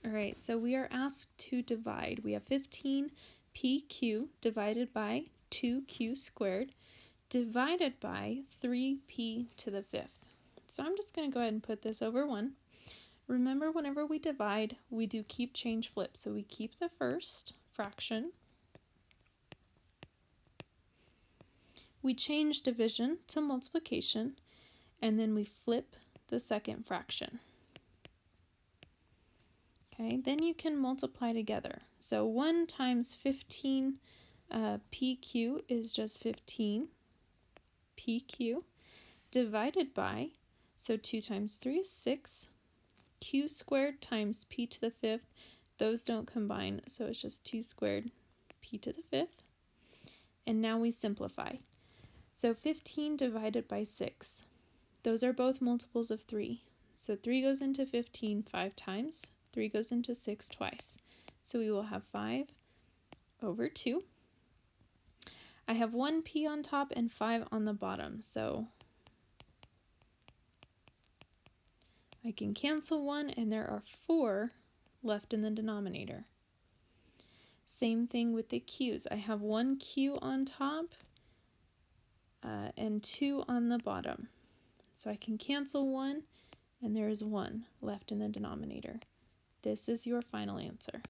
All right, so we are asked to divide. We have 15pq divided by 2q squared divided by 3p to the fifth. So I'm just going to go ahead and put this over 1. Remember, whenever we divide, we do keep, change, flip. So we keep the first fraction. We change division to multiplication, and then we flip the second fraction. Okay, then you can multiply together. So 1 times 15 pq is just 15 pq divided by, so 2 times 3 is 6, q squared times p to the fifth. Those don't combine, so it's just 2 squared p to the fifth. And now we simplify. So 15 divided by 6. Those are both multiples of 3. So 3 goes into 15 5 times. 3 goes into 6 twice. So we will have 5 over 2. I have 1 p on top and 5 on the bottom, so I can cancel 1, and there are 4 left in the denominator. Same thing with the q's. I have 1 q on top and 2 on the bottom. So I can cancel 1, and there is 1 left in the denominator. This is your final answer.